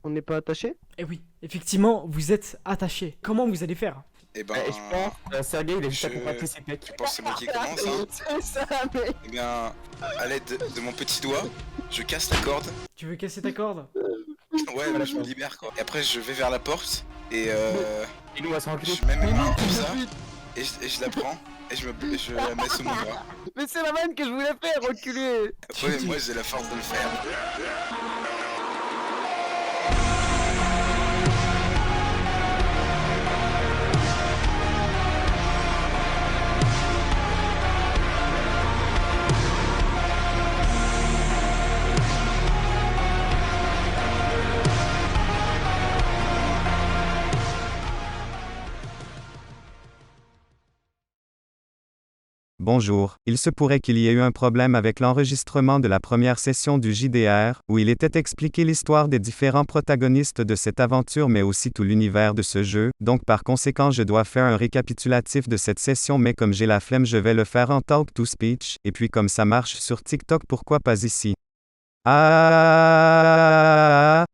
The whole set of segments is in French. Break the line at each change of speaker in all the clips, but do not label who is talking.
On n'est pas attaché?
Eh oui, effectivement, vous êtes attaché. Comment vous allez faire?
Eh ben,
Je pense, Sergei, il est juste à
je...
participer.
tu penses que c'est moi qui commence, hein?
C'est ça, mec.
Eh bien, à l'aide de mon petit doigt, je casse la corde.
Tu veux casser ta corde?
Ouais, mais je me libère quoi. Et après, je vais vers la porte et
Il nous va se renculer.
je mets mes mains comme ça et je la prends et je la mets sous mon bras.
Mais c'est la vanne que je voulais faire, reculer.
Ouais, moi j'ai la force de le faire.
Bonjour, il se pourrait qu'il y ait eu un problème avec l'enregistrement de la première session du JDR, où il était expliqué l'histoire des différents protagonistes de cette aventure mais aussi tout l'univers de ce jeu, donc par conséquent je dois faire un récapitulatif de cette session mais comme j'ai la flemme je vais le faire en talk-to-speech, et puis comme ça marche sur TikTok pourquoi pas ici.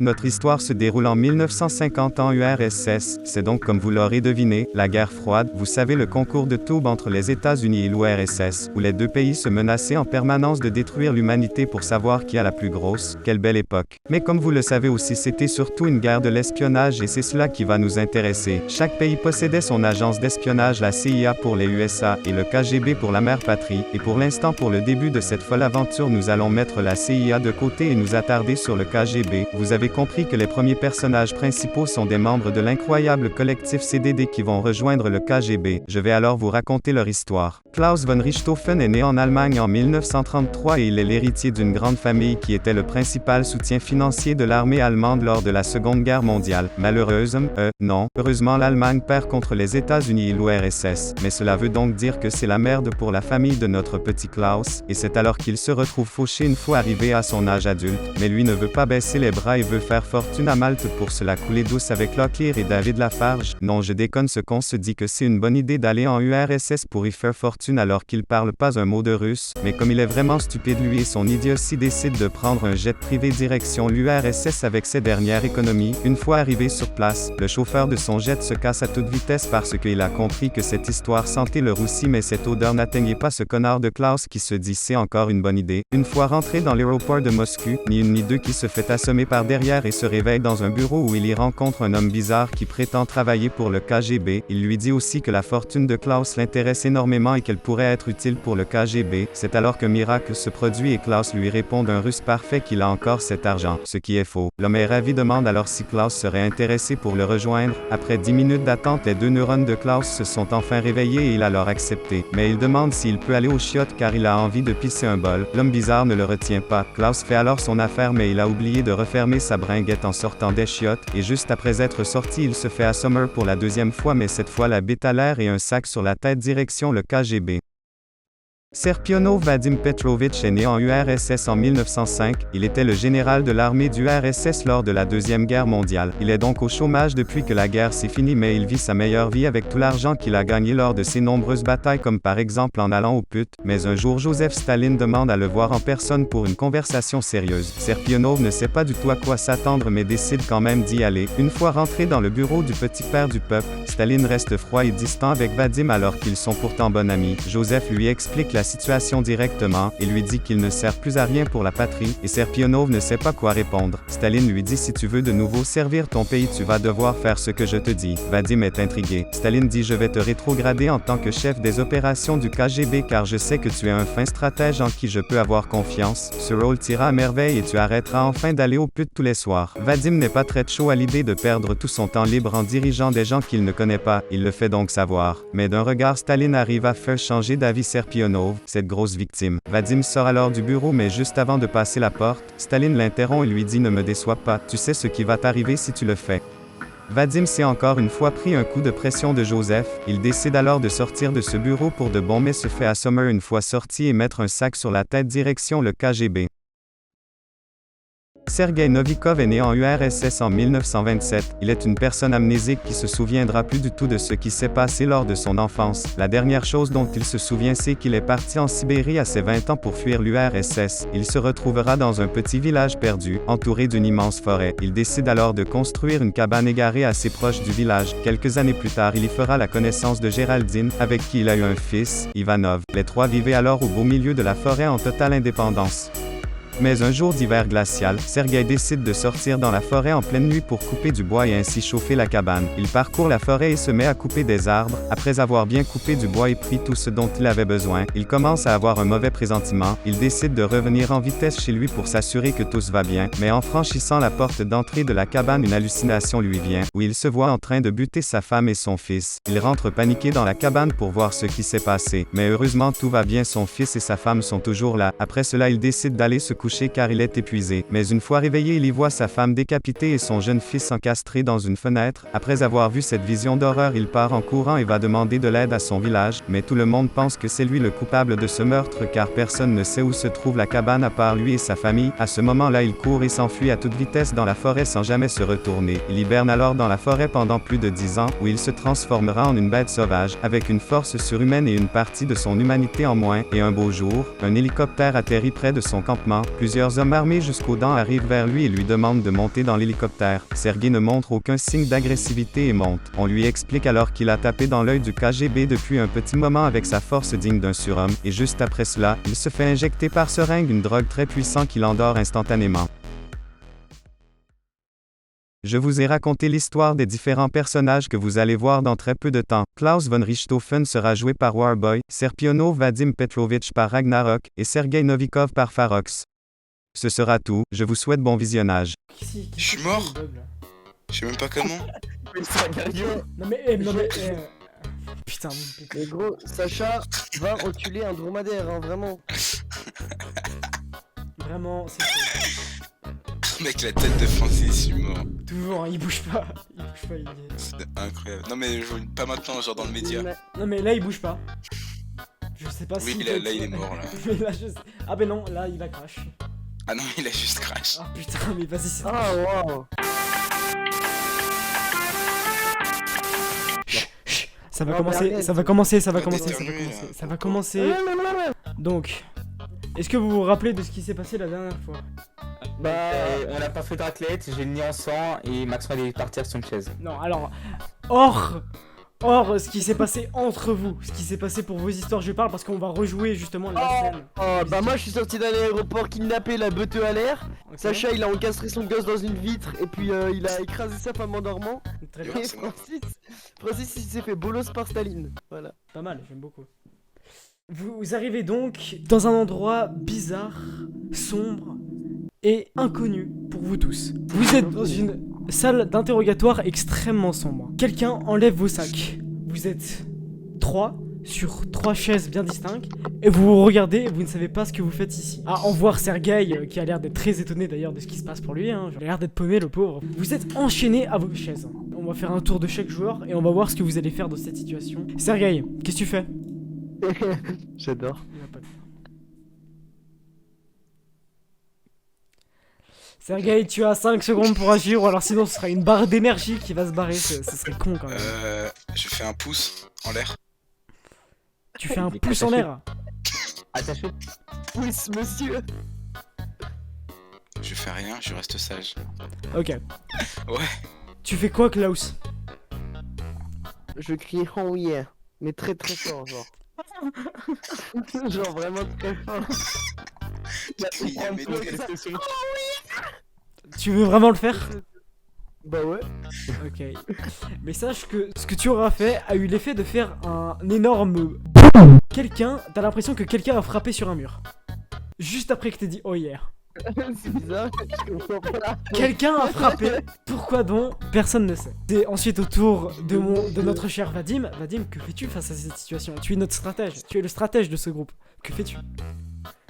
Notre histoire se déroule en 1950 en URSS, c'est donc comme vous l'aurez deviné, la guerre froide, vous savez le concours de taube entre les États-Unis et l'URSS, où les deux pays se menaçaient en permanence de détruire l'humanité pour savoir qui a la plus grosse, quelle belle époque. Mais comme vous le savez aussi c'était surtout une guerre de l'espionnage et c'est cela qui va nous intéresser. Chaque pays possédait son agence d'espionnage, la CIA pour les USA et le KGB pour la mère patrie, et pour l'instant pour le début de cette folle aventure nous allons mettre la CIA de côté et nous attarder sur le KGB. Vous avez compris que les premiers personnages principaux sont des membres de l'incroyable collectif CDD qui vont rejoindre le KGB. Je vais alors vous raconter leur histoire. Klaus von Richthofen est né en Allemagne en 1933 et il est l'héritier d'une grande famille qui était le principal soutien financier de l'armée allemande lors de la Seconde Guerre mondiale. Non. Heureusement l'Allemagne perd contre les États-Unis et l'URSS, mais cela veut donc dire que c'est la merde pour la famille de notre petit Klaus, et c'est alors qu'il se retrouve fauché une fois arrivé à son âge adulte, mais lui ne veut pas baisser les bras et veut faire fortune à Malte pour se la couler douce avec Locklear et David Lafarge. Non, je déconne, ce qu'on se dit que c'est une bonne idée d'aller en URSS pour y faire fortune alors qu'il parle pas un mot de russe, mais comme il est vraiment stupide lui et son idiotie décide de prendre un jet privé direction l'URSS avec ses dernières économies. Une fois arrivé sur place, le chauffeur de son jet se casse à toute vitesse parce qu'il a compris que cette histoire sentait le roussi mais cette odeur n'atteignait pas ce connard de Klaus qui se dit c'est encore une bonne idée. Une fois rentré dans l'aéroport de Moscou, ni une ni deux qui se fait assommer par derrière et se réveille dans un bureau où il y rencontre un homme bizarre qui prétend travailler pour le KGB. Il lui dit aussi que la fortune de Klaus l'intéresse énormément et qu'elle pourrait être utile pour le KGB. C'est alors qu'un miracle se produit et Klaus lui répond d'un russe parfait qu'il a encore cet argent, ce qui est faux. L'homme est ravi, demande alors si Klaus serait intéressé pour le rejoindre. Après 10 minutes d'attente, les deux neurones de Klaus se sont enfin réveillés et il a alors accepté. Mais il demande s'il peut aller aux chiottes car il a envie de pisser un bol. L'homme bizarre ne le retient pas. Klaus fait alors son affaire mais il a oublié de refermer sa bringuette en sortant des chiottes, et juste après être sorti il se fait assommer pour la deuxième fois mais cette fois la bite à l'air et un sac sur la tête direction le KGB. Serpionov Vadim Petrovitch est né en URSS en 1905, il était le général de l'armée du URSS lors de la Deuxième Guerre mondiale. Il est donc au chômage depuis que la guerre s'est finie mais il vit sa meilleure vie avec tout l'argent qu'il a gagné lors de ses nombreuses batailles comme par exemple en allant aux putes. Mais un jour Joseph Staline demande à le voir en personne pour une conversation sérieuse. Serpionov ne sait pas du tout à quoi s'attendre mais décide quand même d'y aller. Une fois rentré dans le bureau du petit père du peuple, Staline reste froid et distant avec Vadim alors qu'ils sont pourtant bons amis. Joseph lui explique la situation directement, et lui dit qu'il ne sert plus à rien pour la patrie, et Serpionov ne sait pas quoi répondre. Staline lui dit si tu veux de nouveau servir ton pays tu vas devoir faire ce que je te dis. Vadim est intrigué. Staline dit je vais te rétrograder en tant que chef des opérations du KGB car je sais que tu es un fin stratège en qui je peux avoir confiance. Ce rôle t'ira à merveille et tu arrêteras enfin d'aller aux putes tous les soirs. Vadim n'est pas très chaud à l'idée de perdre tout son temps libre en dirigeant des gens qu'il ne connaît pas, il le fait donc savoir. Mais d'un regard Staline arrive à faire changer d'avis Serpionov, cette grosse victime. Vadim sort alors du bureau mais juste avant de passer la porte, Staline l'interrompt et lui dit ne me déçois pas, tu sais ce qui va t'arriver si tu le fais. Vadim s'est encore une fois pris un coup de pression de Joseph, il décide alors de sortir de ce bureau pour de bon mais se fait assommer une fois sorti et mettre un sac sur la tête direction le KGB. Sergei Novikov est né en URSS en 1927. Il est une personne amnésique qui se souviendra plus du tout de ce qui s'est passé lors de son enfance. La dernière chose dont il se souvient, c'est qu'il est parti en Sibérie à ses 20 ans pour fuir l'URSS. Il se retrouvera dans un petit village perdu, entouré d'une immense forêt. Il décide alors de construire une cabane égarée assez proche du village. Quelques années plus tard, il y fera la connaissance de Géraldine, avec qui il a eu un fils, Ivanov. Les trois vivaient alors au beau milieu de la forêt en totale indépendance. Mais un jour d'hiver glacial, Sergei décide de sortir dans la forêt en pleine nuit pour couper du bois et ainsi chauffer la cabane. Il parcourt la forêt et se met à couper des arbres. Après avoir bien coupé du bois et pris tout ce dont il avait besoin, il commence à avoir un mauvais pressentiment. Il décide de revenir en vitesse chez lui pour s'assurer que tout va bien. Mais en franchissant la porte d'entrée de la cabane, une hallucination lui vient, où il se voit en train de buter sa femme et son fils. Il rentre paniqué dans la cabane pour voir ce qui s'est passé. Mais heureusement tout va bien, son fils et sa femme sont toujours là. Après cela, il décide d'aller se coucher car il est épuisé. Mais une fois réveillé, il y voit sa femme décapitée et son jeune fils encastré dans une fenêtre. Après avoir vu cette vision d'horreur, il part en courant et va demander de l'aide à son village, mais tout le monde pense que c'est lui le coupable de ce meurtre car personne ne sait où se trouve la cabane à part lui et sa famille. À ce moment-là, il court et s'enfuit à toute vitesse dans la forêt sans jamais se retourner. Il hiberne alors dans la forêt pendant plus de 10 ans, où il se transformera en une bête sauvage, avec une force surhumaine et une partie de son humanité en moins. Et un beau jour, un hélicoptère atterrit près de son campement. Plusieurs hommes armés jusqu'aux dents arrivent vers lui et lui demandent de monter dans l'hélicoptère. Sergei ne montre aucun signe d'agressivité et monte. On lui explique alors qu'il a tapé dans l'œil du KGB depuis un petit moment avec sa force digne d'un surhomme, et juste après cela, il se fait injecter par seringue une drogue très puissante qui l'endort instantanément. Je vous ai raconté l'histoire des différents personnages que vous allez voir dans très peu de temps. Klaus von Richthofen sera joué par Warboy, Serpionov Vadim Petrovich par Ragnarok, et Sergei Novikov par Farox. Ce sera tout, je vous souhaite bon visionnage.
Je suis mort. Je sais même pas comment.
Non mais, putain,
Mais gros, Sacha va enculer un dromadaire, hein, vraiment.
vraiment, c'est chaud.
Mec, la tête de Francis, je suis mort.
Toujours, hein, il bouge pas, il est...
C'est incroyable. Non mais pas maintenant, genre dans le média.
Non mais là il bouge pas. Je sais pas
Oui,
si...
là il est mort là.
Mais là, ah ben non, là il a crash.
Ah non, il a juste crash.
Ah putain, mais vas-y, c'est...
Ah, waouh.
Ça va
Ah,
commencer,
mais arrête.
ça va commencer, ça va
Ouais,
commencer,
d'éternuer,
ça va commencer. Donc, est-ce que vous vous rappelez de ce qui s'est passé la dernière fois?
Bah, on a pas fait de raclette, j'ai le nez en sang et Maxwell est parti sur une chaise.
Non, alors, ce qui s'est passé entre vous, ce qui s'est passé pour vos histoires, je parle parce qu'on va rejouer justement la scène.
Oh, bah moi je suis sorti d'un aéroport kidnappé, la beuteux à l'air.
Ok.
Sacha il a encastré son gosse dans une vitre et puis il a écrasé sa femme en dormant.
Très bien,
Ouais,
Et
c'est moi.
Francis il s'est fait bolos par Staline. Voilà.
pas mal, j'aime beaucoup. Vous arrivez donc dans un endroit bizarre, sombre et inconnu pour vous tous. Vous êtes dans une salle d'interrogatoire extrêmement sombre. Quelqu'un enlève vos sacs. Vous êtes 3 sur 3 chaises bien distinctes et vous vous regardez et vous ne savez pas ce que vous faites ici. À en voir Sergei qui a l'air d'être très étonné d'ailleurs de ce qui se passe pour lui, hein. Il a l'air d'être paumé le pauvre. Vous êtes enchaîné à vos chaises. On va faire un tour de chaque joueur et on va voir ce que vous allez faire dans cette situation. Sergei, qu'est-ce que tu fais?
J'adore.
Il va pas le faire. Sergei, tu as 5 secondes pour agir, ou alors sinon ce sera une barre d'énergie qui va se barrer, ce serait con quand même.
Je fais un pouce en l'air.
Tu fais un
il est
pouce en
attaché.
l'air.
Attaché.
Oui monsieur.
Je fais rien, je reste sage.
Ok.
Ouais.
Tu fais quoi, Klaus?
Je crie oh yeah. Mais très très fort genre. Genre vraiment très fort.
Il y a mes doigts.
Tu veux vraiment le faire?
Bah ouais.
Ok. Mais sache que ce que tu auras fait a eu l'effet de faire un énorme... T'as l'impression que quelqu'un a frappé sur un mur. Juste après que t'aies dit oh yeah.
C'est bizarre, je comprends pas.
Quelqu'un a frappé. Pourquoi donc? Personne ne sait. C'est ensuite au tour de notre cher Vadim. Vadim, que fais-tu face à cette situation? Tu es notre stratège. Tu es le stratège de ce groupe. Que fais-tu?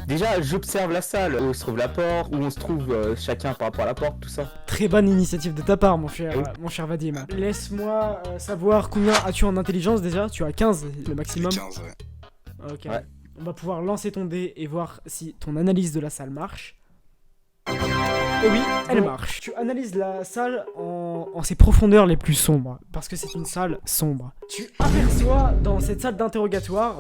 Déjà, j'observe la salle, où se trouve la porte, où on se trouve chacun par rapport à la porte, tout ça.
Très bonne initiative de ta part, mon cher Vadim. Laisse-moi savoir combien as-tu en intelligence déjà? Tu as 15, le maximum.
15, ouais.
Ok.
Ouais.
On va pouvoir lancer ton dé et voir si ton analyse de la salle marche. Et oui, elle marche. Tu analyses la salle en ses profondeurs les plus sombres, parce que c'est une salle sombre. Tu aperçois dans cette salle d'interrogatoire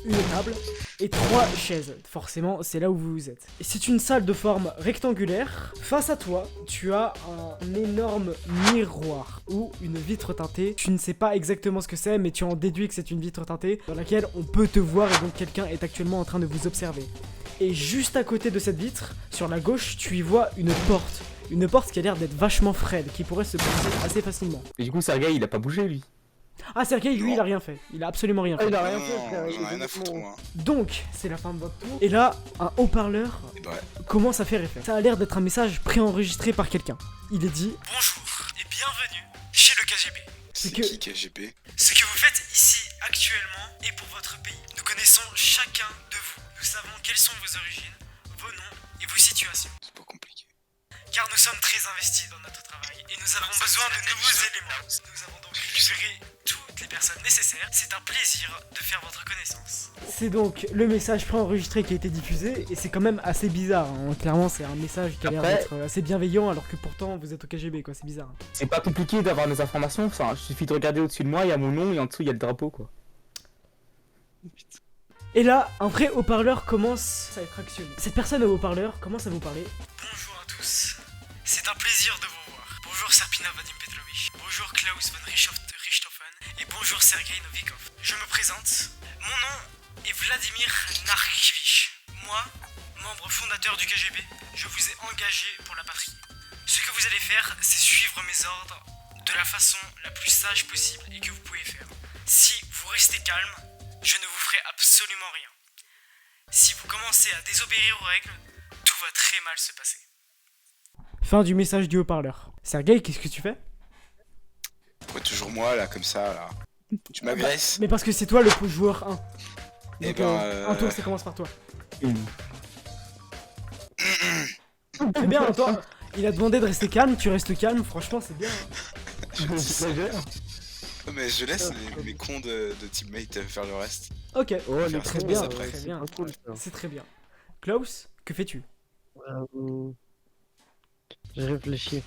une table et 3 chaises. Forcément, c'est là où vous êtes. Et c'est une salle de forme rectangulaire. Face à toi, tu as un énorme miroir ou une vitre teintée. Tu ne sais pas exactement ce que c'est, mais tu en déduis que c'est une vitre teintée dans laquelle on peut te voir et donc quelqu'un est actuellement en train de vous observer. Et juste à côté de cette vitre, sur la gauche, tu y vois une porte. Une porte qui a l'air d'être vachement frêle, qui pourrait se briser assez facilement.
Et du coup, Sergei, il a pas bougé lui.
Ah, Sergei, lui, il a rien fait. Il a absolument rien
Ah,
fait.
il a
Non,
rien fait, frère.
j'en ai rien à foutre, moi.
Donc, c'est la fin de votre tour. Et là, un haut-parleur
Et bah, ouais.
commence à faire effet. Ça a l'air d'être un message préenregistré par quelqu'un. Il est dit:
Bonjour et bienvenue chez le KGB.
C'est
que-
qui KGB?
Ce que vous faites ici actuellement est pour votre pays. Nous connaissons chacun de vous. Nous savons quelles sont vos origines, vos noms et vos situations.
C'est pas compliqué.
Car nous sommes très investis dans notre travail et nous avons besoin de nouveaux éléments. Nous avons donc libéré toutes les personnes nécessaires. C'est un plaisir de faire votre connaissance.
c'est donc le message préenregistré qui a été diffusé. Et c'est quand même assez bizarre. Hein. Clairement, c'est un message qui a l'air
Après-
d'être assez bienveillant alors que pourtant vous êtes au KGB, quoi. C'est bizarre.
C'est pas compliqué d'avoir des informations, enfin, il suffit de regarder au-dessus de moi, il y a mon nom et en dessous il y a le drapeau quoi.
Et là, un vrai haut-parleur commence à être actionné. Cette personne au haut-parleur commence à vous parler.
Bonjour à tous. C'est un plaisir de vous voir. Bonjour Serpina Vadim Petrovich. Bonjour Klaus von Richthofen. Et bonjour Sergei Novikov. Je me présente. Mon nom est Vladimir Narkivich. Moi, membre fondateur du KGB, je vous ai engagé pour la patrie. Ce que vous allez faire, c'est suivre mes ordres de la façon la plus sage possible et que vous pouvez faire. Si vous restez calme, je ne vous ferai absolument rien. Si vous commencez à désobéir aux règles, tout va très mal se passer.
Fin du message du haut-parleur. Sergei, qu'est-ce que tu fais?
Pourquoi toujours moi, là, comme ça, là? Tu m'agresses?
Mais parce que c'est toi le joueur 1.
Eh
Donc,
ben,
un tour, ça commence par toi.
Une.
C'est bien, toi. Il a demandé de rester calme, tu restes calme, franchement, c'est bien.
Non, mais je laisse mes cons de teammates faire le reste.
Ok,
Oh,
Faire
les
ça
très
après,
bien,
ça
très
après.
bien.
pas cool, ça.
C'est très bien. Klaus, que fais-tu?
J'ai réfléchi.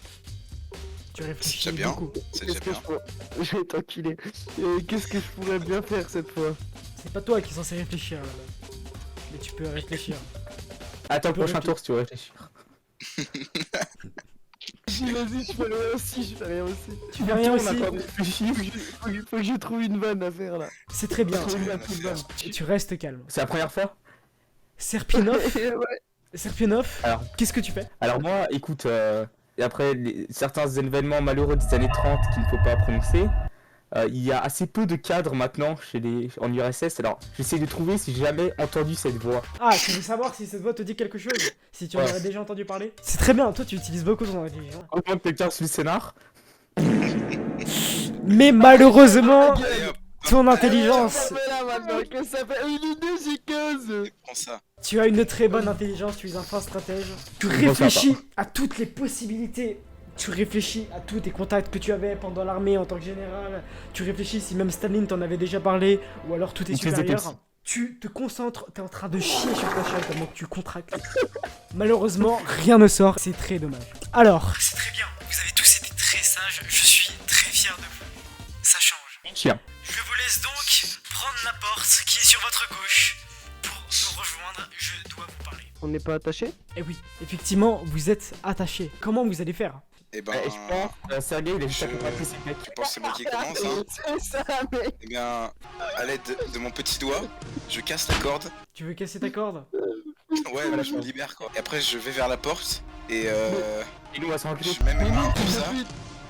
Tu réfléchis
C'est déjà bien.
beaucoup.
C'est
Qu'est-ce
déjà
que
bien.
je pourrais... Je vais t'enculer. Qu'est-ce que je pourrais bien faire cette fois?
C'est pas toi qui est censé réfléchir là-bas. Mais tu peux réfléchir.
Attends,
Tu peux
prochain tour si tu veux réfléchir.
Vas-y, je fais rien aussi, je fais rien aussi.
Tu fais rien
On
aussi.
a pas réfléchi.
Faut que je trouve une vanne à faire là.
C'est très bien.
Trouve une
rien
vanne,
à
trouve une
faire.
vanne.
Tu restes calme.
C'est la première fois.
Serpinov,
Ouais.
Serpinov,
Alors.
qu'est-ce que tu fais?
Alors moi, écoute, et après certains événements malheureux des années 30 qu'il ne faut pas prononcer, il y a assez peu de cadres maintenant en URSS, alors j'essaie de trouver si j'ai jamais entendu cette voix.
Ah, tu veux savoir si cette voix te dit quelque chose? Si tu en
Ouais.
as déjà entendu parler? C'est très bien, toi tu utilises beaucoup ton intelligence.
Au moins quelqu'un sur le scénar.
Mais malheureusement,
Allez hop,
ton intelligence,
Mais là maintenant, que ça fait une musiqueuse.
prends ça.
tu as une très bonne intelligence, tu es un fin stratège. Tu
Bon,
réfléchis à toutes les possibilités. Tu réfléchis à tous tes contacts que tu avais pendant l'armée en tant que général. Tu réfléchis si même Staline t'en avait déjà parlé ou alors tout est
Il te les
supérieur.
éclaircit.
Tu te concentres, t'es en train de chier sur ta chaise tellement que tu contractes. Malheureusement, rien ne sort, c'est très dommage. Alors,
C'est très bien, vous avez tous été très sages, je suis très fier de vous. Ça change.
Chien.
Je vous laisse donc prendre la porte qui est sur votre gauche. Pour nous rejoindre, je dois vous parler.
On n'est pas attaché?
eh oui, effectivement, vous êtes attachés. Comment vous allez faire?
Eh ben,
Je pense, Sergei il a juste
je-
à contacter ses mecs.
tu penses que c'est moi qui commence, hein?
C'est ça, mec.
Eh bien, à l'aide de mon petit doigt, je casse la corde.
Tu veux casser ta corde?
Ouais, là, je me libère, quoi. Et après, je vais vers la porte, et
Et nous on va se renculer.
je mets mes mains comme ça,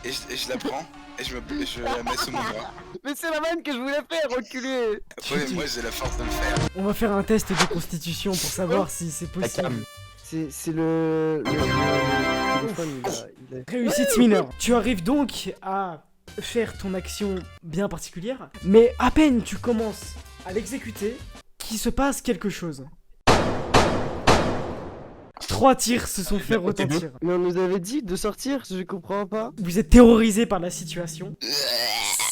et je la prends, et je la mets sous mon bras.
Mais c'est la vanne que je voulais faire, reculé.
Ouais, moi, j'ai la force de le faire.
On va faire un test de constitution pour savoir si c'est
La
possible.
cam.
C'est le téléphone, il a...
Réussite mineure. Tu arrives donc à faire ton action bien particulière, mais à peine tu commences à l'exécuter, qu'il se passe quelque chose. 3 tirs se sont fait retentir.
Mais on nous avait dit de sortir, je comprends pas.
Vous êtes terrorisé par la situation.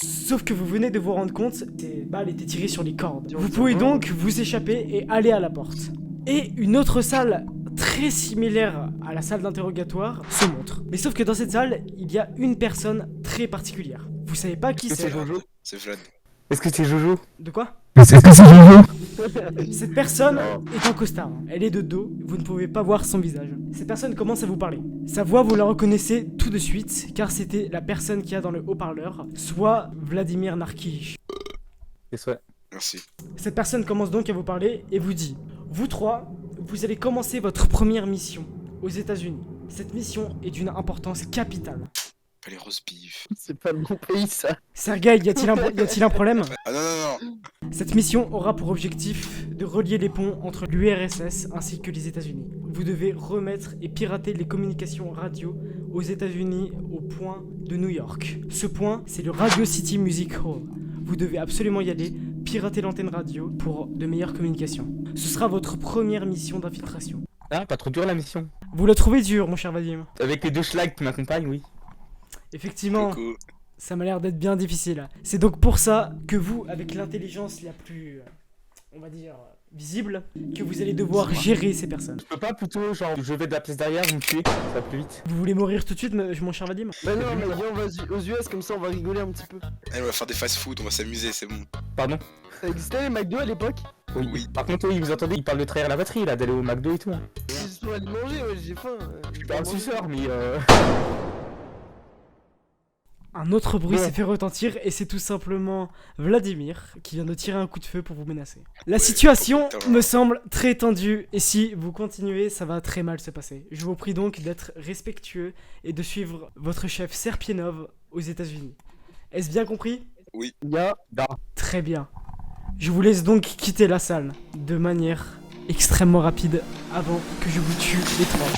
Sauf que vous venez de vous rendre compte, ces balles étaient tirées sur les cordes. Vous pouvez donc vous échapper et aller à la porte. Et une autre salle très similaire à la salle d'interrogatoire se montre. Mais sauf que dans cette salle, il y a une personne très particulière. Vous savez pas qui c'est.
Jojo?
C'est Vlad.
Est-ce que c'est Jojo?
De quoi?
Est-ce que c'est Jojo?
Cette personne est en costard. Elle est de dos, vous ne pouvez pas voir son visage. Cette personne commence à vous parler. Sa voix, vous la reconnaissez tout de suite, car c'était la personne qui a dans le haut-parleur, soit Vladimir Narkij.
C'est vrai.
Merci.
Cette personne commence donc à vous parler et vous dit: vous trois, vous allez commencer votre première mission aux États-Unis. Cette mission est d'une importance capitale.
Pas les roast beef.
C'est pas mon pays ça.
Sergueï, y a-t-il un problème?
Ah non.
Cette mission aura pour objectif de relier les ponts entre l'URSS ainsi que les États-Unis. Vous devez remettre et pirater les communications radio aux États-Unis au point de New York. Ce point, c'est le Radio City Music Hall. Vous devez absolument y aller, pirater l'antenne radio pour de meilleures communications. Ce sera votre première mission d'infiltration.
Ah, pas trop dur la mission.
Vous la trouvez dure, mon cher Vadim?
Avec les deux schlags qui m'accompagnent, oui.
Effectivement,
Coucou.
ça m'a l'air d'être bien difficile. C'est donc pour ça que vous, avec l'intelligence la plus, on va dire, visible, que vous allez devoir gérer ces personnes.
Je peux pas plutôt, genre, je vais de la place derrière, vous me tuez, ça va plus vite.
Vous voulez mourir tout de suite, mon cher Vadim?
Bah non, mais viens, on va aux US comme ça, on va rigoler un petit peu.
Allez, on va faire des fast-food, on va s'amuser, c'est bon.
Pardon?
Ça existait les McDo à l'époque?
Oui. Par contre, oui, vous entendez, il parle de trahir la patrie, là, d'aller au McDo et tout. Hein.
Je dois aller manger, ouais, j'ai faim.
Je suis pas un suceur, mais
Un autre bruit
Ouais.
s'est fait retentir et c'est tout simplement Vladimir qui vient de tirer un coup de feu pour vous menacer. La situation me semble très tendue et si vous continuez, ça va très mal se passer. Je vous prie donc d'être respectueux et de suivre votre chef Serpienov aux États-Unis. Est-ce bien compris?
Ya.
Très bien. Je vous laisse donc quitter la salle de manière extrêmement rapide avant que je vous tue les trois.